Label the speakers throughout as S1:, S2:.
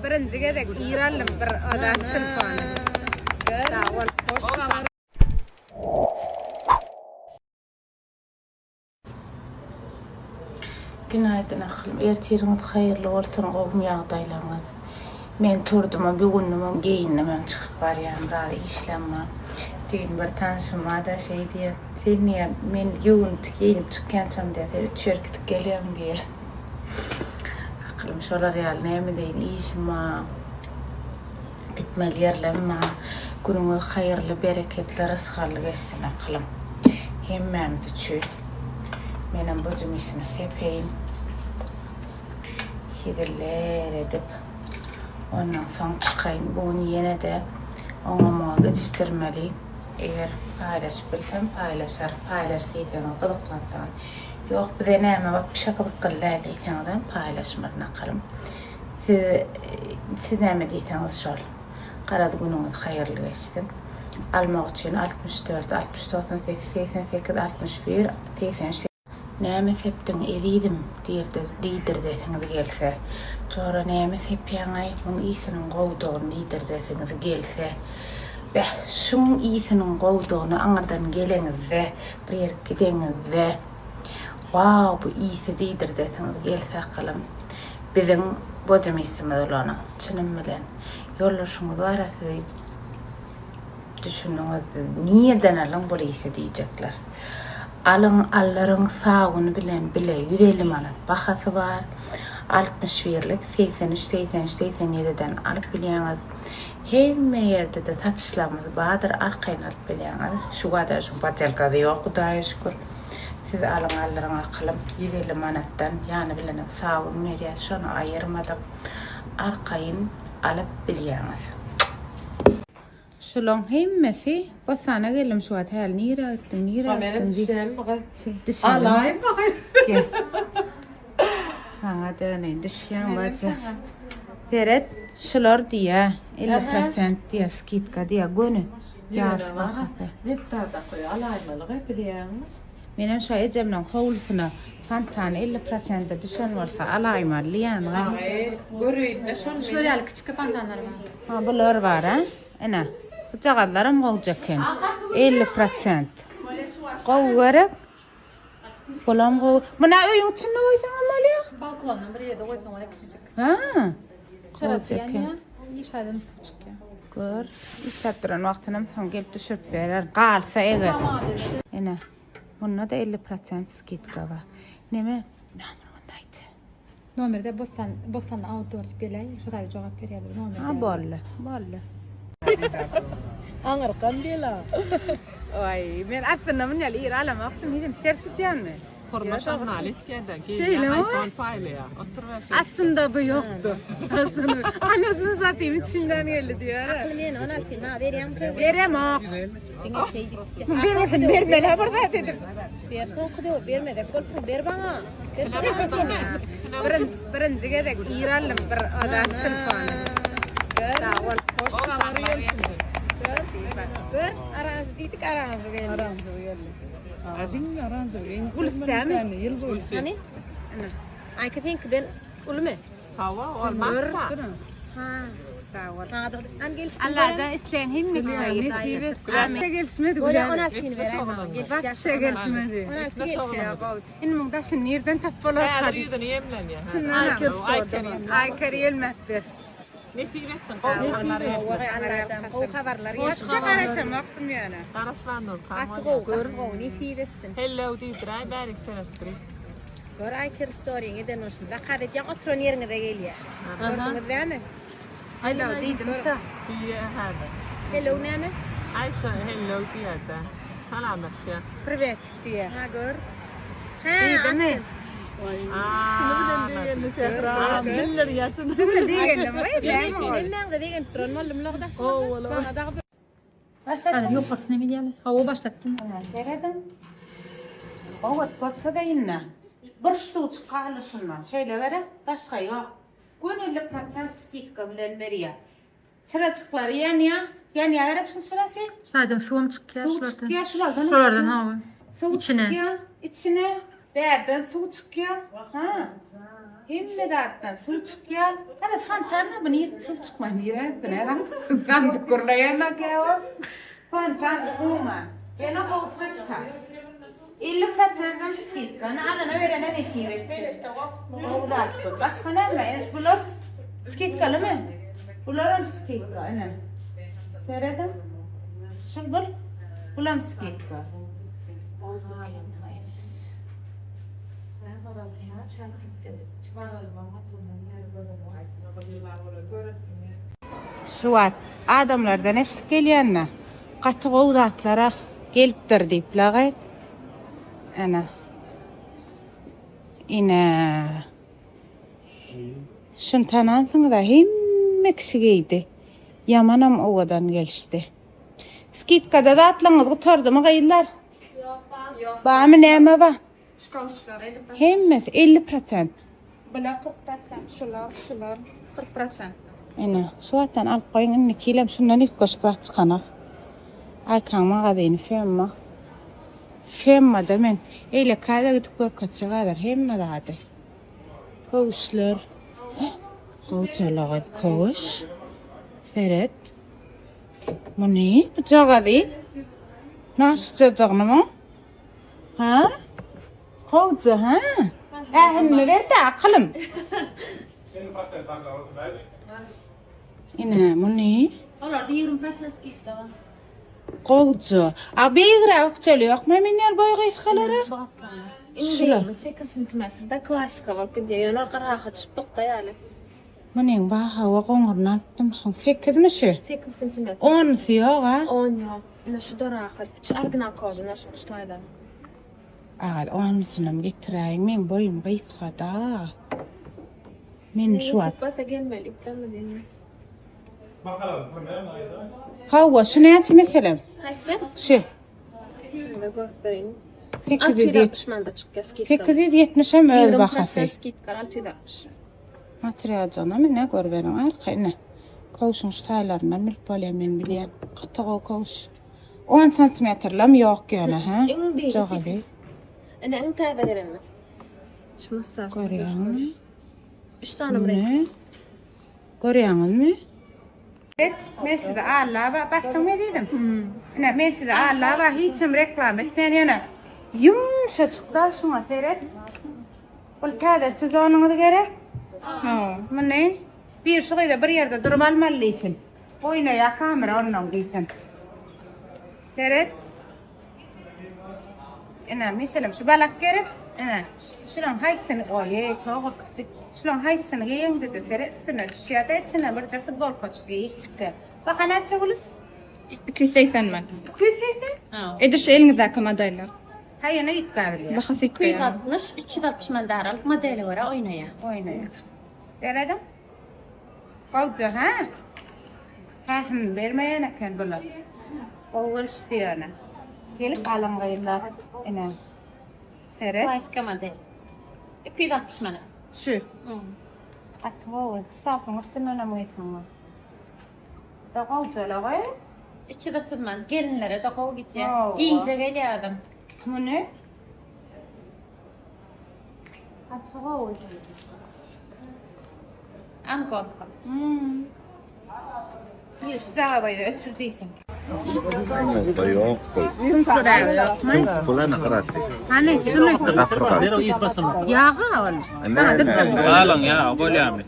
S1: birinci gedek İranlı bir adat telefonu. Sağ ol. Hoş.
S2: Günaydın aklım. Ertiriniz hayırlı olsun oğlum yağdaylanlar. Men turdum bir günüm giyindim çıkıp barayım rari işlemem. Dün bir tanışım var da şey diye sen niye men yuğunup giyinip çıkkansam diye 3 gidip geliyorum diye. Aklım şolar yal neymi deyin işim ma. Gitmeli yerlerim ma. Günümü hayırlı bereketli rızkarlı geçsin aklım. Hemmemiz üçün. Benim bacım işini sepeyim. Hidirler edip ondan sonra çıkayım. Bunu yine de ona yetiştirmeliyim. Eğer paylaşabilirsem paylaşar. Paylaştıysam kılıklandan. Yok bize neyme bak bir şey kılıklandan paylaşmadan akalım. Siz neyme deyseniz şol. Karadı gününüz hayırlı geçsin. Almak için 64, 64, 88, 61, 80. Näme sepden edidim diýdir desiniz gelse. Sonra näme sepýaňy muň isiniň gowdugyny diýdir desiniz gelse. Bäh, şuň isiniň gowdugyny aňardan geleňizde, bir ýer gideňizde. Wow, bu isi diýdir desiniz gelse akylym. Biziň bojum isimiz bolany, çynym bilen. Ýollaşyňyz barasy düşünüňiz, niýeden alyň bu isi diýjekler. Alın alların sağını bilen bile 150 manat bahası var. 61'lik 83, 83, 87'den alıp bilýäňiz. Hemme yerde de satışlarymız bardır, arkaýyn alıp bilýäňiz. Şu kadar şu patelkada ýok, Hudaýa şükür. Siz alın alların akylym 150 manatdan, ýani bilenem sağını berýär, şonu aýyrmadyk. Arkaýyn alıp bilýäňiz. Şolong hemmesi bu sana gelim şu at hal nira ettim dişen
S1: Alayım bakayım.
S2: Sana derine dişen baca Feret şolar diýe 50% diýe skitka diýe gönü ýarty wagty
S1: Nettada koy alaymalyk hep diýäňiz.
S2: Menem şu ejemden howlusuna fantan 50% dişen bolsa alaymaly ýani.
S1: Görüýün ne şonu
S3: Şöyle ýaly kiçik pantanlar var.
S2: Ha bular var ha. Ene. Bu çağatlarım olacakken 50%. Qow gerek. Bolam qow. Muna öýüň içinde goýsaň amaly.
S3: Balkondan bir ýerde goýsaň ora kiçik.
S2: Ha.
S3: Çarapy ýany ýeşaýdan çykýar.
S2: Gör. İşläp duran wagtynam soň gelip düşürip berer. Galsa eger. Ene. Bunda da 50% skitka var. Neme? Näme
S3: Nomerde bossan outdoor belay, şotaý jogap berýärler nomerde.
S2: Ha bolle.
S1: Aňyrkan diýla.
S2: Ay, men atna men ýaly ir alam wagtym hidim ters tutýanmy?
S4: Formasyň alet ýa-da
S2: Şeyle mi?
S4: iPhone faýlya. Oturýar.
S2: Aslında bu yoktu. Aslında anasını satayım içinden geldi diyor.
S3: Men 16 ma berýän köp.
S2: Verem o.
S3: Diňe şey diýip.
S2: Vermedim, vermele burada dedim.
S3: Bersoň gydy bermede bolsa ber baňa.
S2: Birinci gedek İranlı bir adat telefonu. Sağ ol. Hoş. Gör, aranjı dedik aranjı geldi.
S1: Adin aranjy.
S2: Gülsem.
S3: Hani? Ay ketink ben ulmy.
S4: Hawa olmazsa.
S3: Ha.
S2: Sağ ol.
S3: Ha da an gelişdi.
S2: Allah can isteyen him mi kuşayı? Başka gelişmedi.
S3: Böyle 16'ını vereyim.
S2: Başka gelişmedi.
S3: 16 gelişdi.
S2: İnmum daşın nereden tapfalar
S4: Häzir
S2: hadi.
S4: ýüzüni ýemlen ýa.
S2: Çınana. Aykar yelmezdir.
S4: Ne fiýretsin?
S3: Allah'ım o haberler
S2: Başka karışam baktım yani.
S4: Garaşman dur.
S3: Artık o görün ne fiiretsin.
S4: Hello diýdir, bärik teletdir.
S3: Gör aykır story'ni eden olsun. Bakaret yan oturan yerine de geliyor. Gördünüz değil mi?
S2: Hello dedim şa.
S4: Diýe hada.
S3: Hello näme?
S4: Aýşa hello diýerde. Salamatça.
S3: Privet diye. Ha gör. Ha
S2: Dedim mi?
S4: Şunu bilen diýende tekrar. Biller ýaçyn.
S2: Şunu diyelim mi?
S3: Ben de degen tron malum lagdaş. Bana da
S2: Başlattım.
S3: yok fatsın mi diýeli? Hawa başlattım.
S2: Deredim. Bawat baksa da inne. Bir şu çıkarlışından şöyle göre başka yok. Gönüllü patent skikka bilen beriye. Çıracıkları yanıya. Yanıya garip şunu sırası.
S3: Sadece son çıkıyor.
S2: Su çıkıyor şulardan.
S3: Şuradan hava.
S2: Su
S3: İçine.
S2: çıkıyor. İçine. Berden su çıkıyor. Ha. Himme dağıttan su çıkıyor. Hadi fantanla bunu yırtıl çıkma. Nire adam kan kurlayana keo. Fantan suma. Ben o fakta. 50% skit. Ana ana verene ne kivet. O dağıttı. Başka ne mi? Eş bulur. Skit kalımı. Bulurum skit ana. Seyredin. Şun bul. Bulam skit. Şuat adamlardan eşlik gelýänne gaty gowdatlara gelipdir diýipler. Ana. Ine. Şun tanansın da hemme kişi geydi. Yamanam owadan gelişdi. Skitkada da atlaňyz gutardymy gaýlar? Yok. Bamy näme ba? Hemmesi 50%.
S1: Bula 40%, şular 40%.
S2: Ana, şuwatdan alyp goýun inni kilem şundan ilk goşuk çykanak. Aykan magazyny femma. Femma da men eýle kada gitip görkäçigalar hemme dady. Kowuşlar. Kowuşlar, kowuş. Seret. Muni, bıçağadı. Nasıl çadırnı? Ha? Kowuşu ha? Ahimmi ver de aklım. Ine, muni.
S3: Olar da 20% skip da.
S2: Kowuşu. A beýgira okçaly ýokmy minel boýga isgalara? Şular.
S3: 8 cm da klasika var ki diýýär, garağa çypyk da ýaly.
S2: Muning baha wa goňurdan tutmuşyň. 8mi şu?
S3: 8 cm.
S2: 10 ýok ha?
S3: 10 ýok. Ina şu darağa, şu argyna koýdylar şu ştaýlar.
S2: Agal 10 misinam getiräýin, men boýum gaýtgada. Men şuat.
S3: Basa gelmeli, iplenmedi.
S2: Hawa şunu ýaty meselem.
S3: Haýsy?
S2: Şu.
S3: Ne görüp berin.
S2: 870
S3: manda çıkıyor skit.
S2: 870 hem öl bahasy.
S3: Skit garanti 60.
S2: Material canım ne görberim arkayna. Kowuşun ştaýlaryndan milip bolýar men bilýän. Gatyga kowuş. 10 santimetrlam ýok ýöne ha. Jogaly.
S3: Ana en taýda gerenmez. Çıkmazsa.
S2: Görýärmi?
S3: 3 tane bırak.
S2: Görýärmi? Evet, men size Allah'a bastım ne dedim? Ne men size Allah'a hiçim reklam etmeýän. Yumşaçykda şuna seyret. Bul täze siz onuňyzy gerek. Ha, mene bir şeýle bir ýerde durup almalysyň. Oýnaýa kamera ondan giýsen. Seyret. Ene meselem şu balak gerek. Ene şulan haýsyny goýy, çoğuk. Şulan haýsyny giýeňde de seyret. Üstüne şeýle içine bir futbol koçu giýip Baka näçe bolus?
S1: 280 man.
S2: 280?
S1: Ediş elinizdeki modeller.
S2: Hayır ne itqabiliyor?
S1: Baxa
S3: 260, 360 manda aralık modeli var oynaya.
S2: Oynaya. Deredim? Olcu ha? Ha vermeyen eken bular. Oğul istiyana. Gelip alın gayırlar. Ene. Seret.
S3: Klasika model. 260 manda.
S2: Şu. Atma oğul. Safın üstüne ne muysun var? Da olcu la gayır.
S3: 360 manda. Gelinlere de kol gidecek.
S2: Oo.
S3: Giyince geliyor adam.
S2: Bu ne? Atma oğul.
S3: Ankor.
S2: Yüzde bayda ötürdüysen.
S5: Yok. Kulağına karası.
S2: Hani şunu yağı al.
S6: Salang ya, boleh ambil.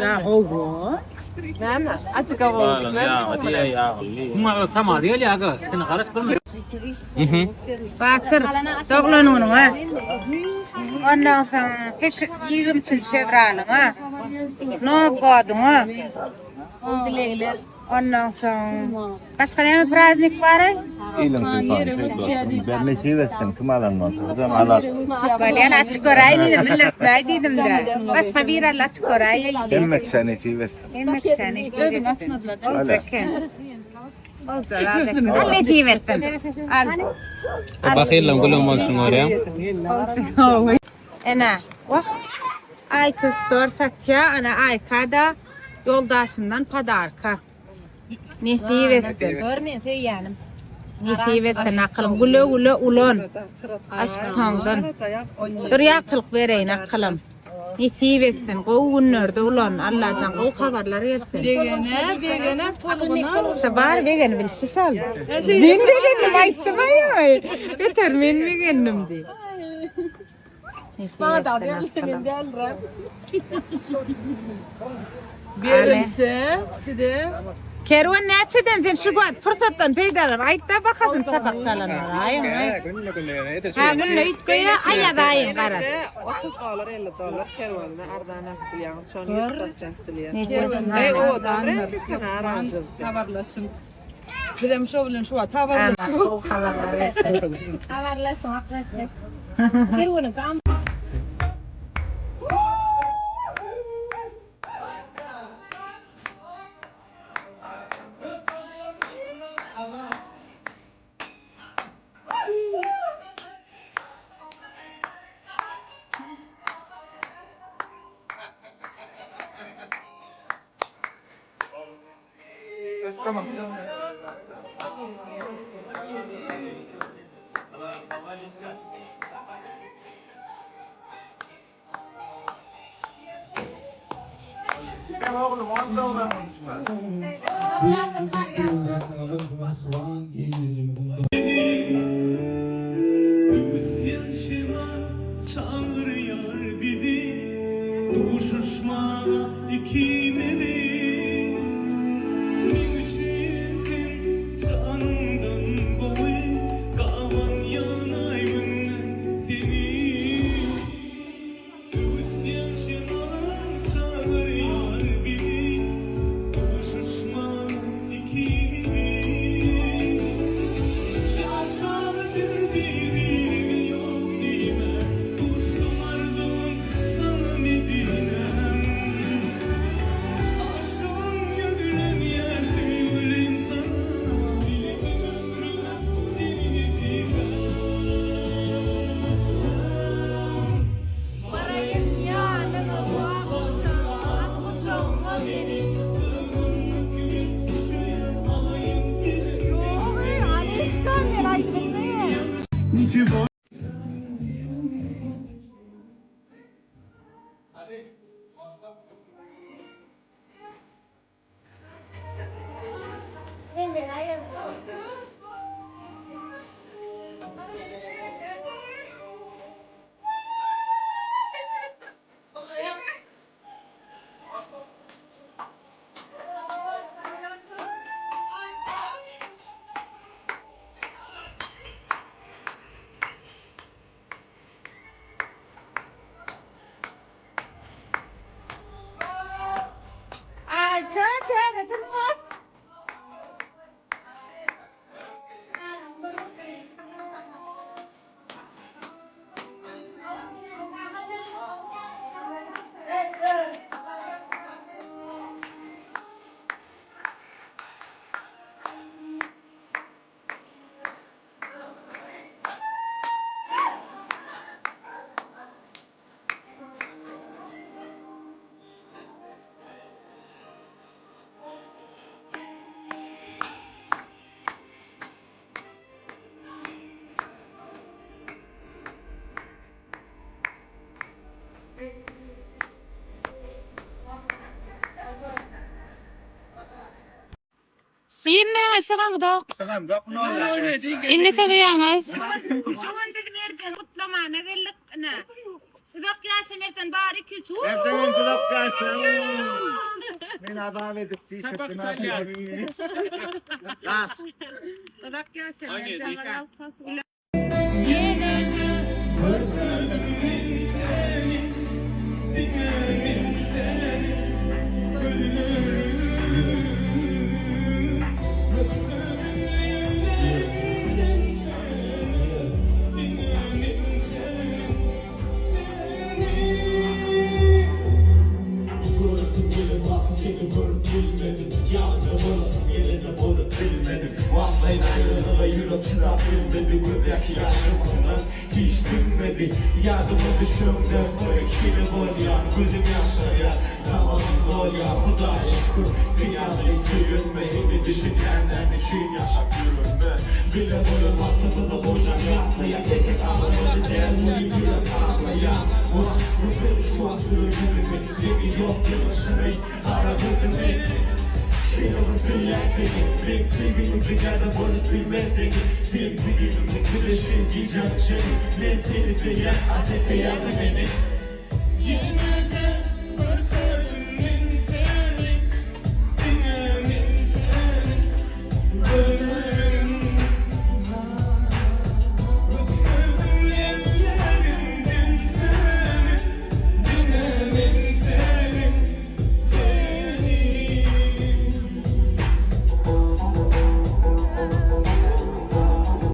S2: Ya oğul.
S6: Salang ya, dia ya. Cuma sama dia lihat ke? Kena karas pun.
S2: Batır. Doğlanın ha. Ondan sonra tek 23 fevralın ha. Ne koydun ha? Ondan sonra başka ne praznik var?
S5: İlim tutan. Ben ne seversin? Kim alanmaz? Adam alar.
S2: Böyle açık orayı dedim. Millet dedim de. Başka bir Allah açık orayı.
S5: Demek seni seversin.
S2: Yemek seni. Gözünü açmadılar. Olacak. Olacak. Al ne diyemedim. Al.
S6: Bakayım belum mau semua ya.
S2: Ana. Vah. Ayka store satya. Ana Ayka'da yoldaşından padarka. Nesivetsin.
S3: Görmeyin yani.
S2: Nesivetsin aklım. Gule ulon. Aşk tondan. Dur yakılık vereyim aklım. Nesi versin, o günlerde ulan Allah can o haberler versin.
S4: Begene, tolguna.
S2: Sabah vegan bilse sal. Ben veganim ayşmayım. Beter men veganim di.
S4: Bana da verin derler. Verimse, side.
S2: Kervan neçeden sen şubat fırsattan peydalar ayta bakasın sabah salanlar ayın. Ha günle itkoya ayadayın qarat.
S1: 30 dolar 50 dolar kervanına ardana kılyan son 100%
S4: Kervanda o da haberleşin. Bizim şu bilen şu haberleşin.
S3: Haberleşin akredit. Kervanı kam.
S7: Çağır yar bidi, kuşuşma ikimeli. Nimçizin canından boy, kavan yanayımdan seni. Göz yaşına çağır yar bidi, kuşuşma ikimeli. Yaşar birbirini yok bilmem. Kuştum ardım sana Medine'm. Aşkım gönlüm yetim sana. Bilemin ömrüm senin ezikem. Varayım yarın Allah'tan uçurma beni. Kılgınlık gibi düşüyor alayım gelin.
S3: Yine aşağı dok.
S5: Tamam bak ne olacak?
S3: İnne tabiyanız.
S2: Şu an dedim erken mutlama ne geldik ne. Uzak yaşam erken bari ki şu.
S5: Ertan'ın tuzak kalsın. Ben adam edip çiğşettim abi. Kas.
S2: Uzak yaşam erken.
S7: Özledim ben seni, dinlerim seni, ölürüm. Özledim evlerimden seni, dinlerim seni, seni. Gördüm bile bak seni görüp bilmedim. Yandım olasın yine de bunu bilmedim. Vallahi ayrılığa yürüp çırak bilmedi. Göbek yaşımından hiç dinmedi. Yardıma düşümden böyle kimi var ya. Gözüm yaşlar ya. Tamamım gol ya. Huda aşk kur Finalini suyunmayı düşünenler düşün yaşak yürünme Bile bunu mahtabında boşan yapmaya Gekek ağlamını değer bunu yürek ağlaya Ulan rüfüm şu an ürünümü Gemi yok yılışımı Aradım Şiirimi fillerfini Ring filmini bir yerde bunu bilmediğini Film bilgimi kırışın giyeceğim seni Ben seni fiyer atefe yardım edin